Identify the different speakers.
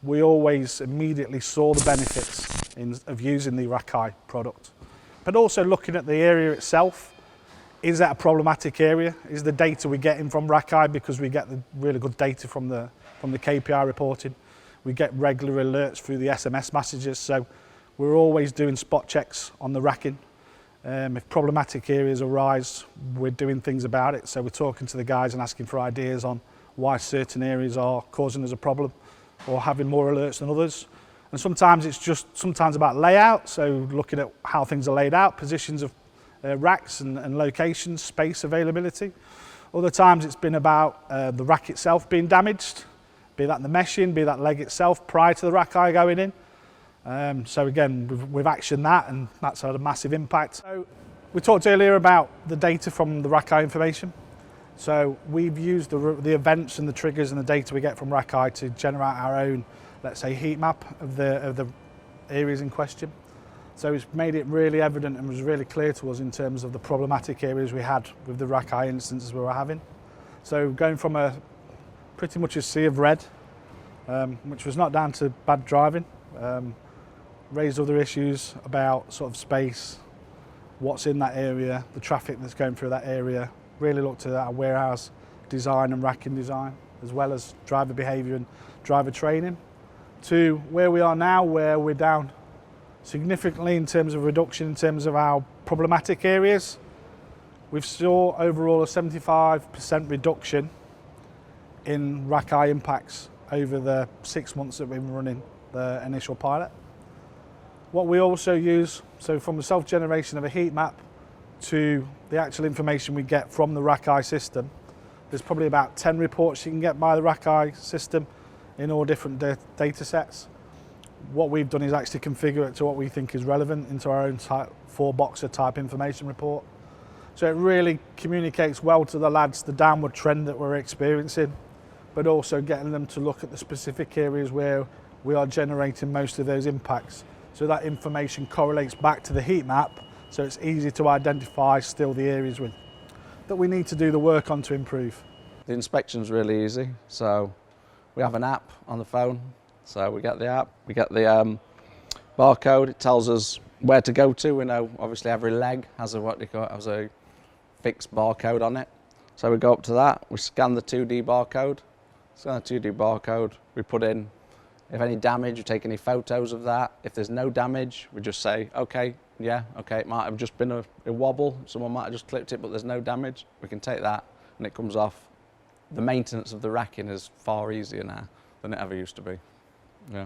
Speaker 1: we always immediately saw the benefits of using the RackEye product. But also looking at the area itself, is that a problematic area? Is the data we're getting from RackEye, because we get the really good data from the KPI reporting, we get regular alerts through the SMS messages, so we're always doing spot checks on the racking. If problematic areas arise, we're doing things about it, so we're talking to the guys and asking for ideas on why certain areas are causing us a problem or having more alerts than others. And sometimes it's just about layout, so looking at how things are laid out, positions of racks and locations, space availability. Other times it's been about the rack itself being damaged, be that the meshing, be that leg itself prior to the RackEye going in. So again, we've actioned that, and that's had a massive impact. So we talked earlier about the data from the RackEye information. So we've used the events and the triggers and the data we get from RackEye to generate our own, let's say, heat map of the areas in question. So it's made it really evident and was really clear to us in terms of the problematic areas we had with the RackEye instances we were having. So going from pretty much a sea of red, which was not down to bad driving, raised other issues about sort of space, what's in that area, the traffic that's going through that area. Really looked at our warehouse design and racking design, as well as driver behaviour and driver training, to where we are now, where we're down significantly in terms of reduction in terms of our problematic areas. We've saw overall a 75% reduction in RackEye impacts over the 6 months that we've been running the initial pilot. What we also use, so from the self-generation of a heat map to the actual information we get from the RackEye system, there's probably about 10 reports you can get by the RackEye system in all different data sets. What we've done is actually configure it to what we think is relevant into our own 4-boxer type information report. So it really communicates well to the lads the downward trend that we're experiencing, but also getting them to look at the specific areas where we are generating most of those impacts. So that information correlates back to the heat map, so it's easy to identify still the areas that we need to do the work on to improve.
Speaker 2: The inspection's really easy, so we have an app on the phone, so we get the app, we get the barcode, it tells us where to go to. We know obviously every leg has a fixed barcode on it, so we go up to that, we scan the 2D barcode, we put in if any damage, we take any photos of that. If there's no damage, we just say, okay, yeah, okay, it might have just been a wobble, someone might have just clipped it, but there's no damage. We can take that and it comes off. The maintenance of the racking is far easier now than it ever used to be. Yeah.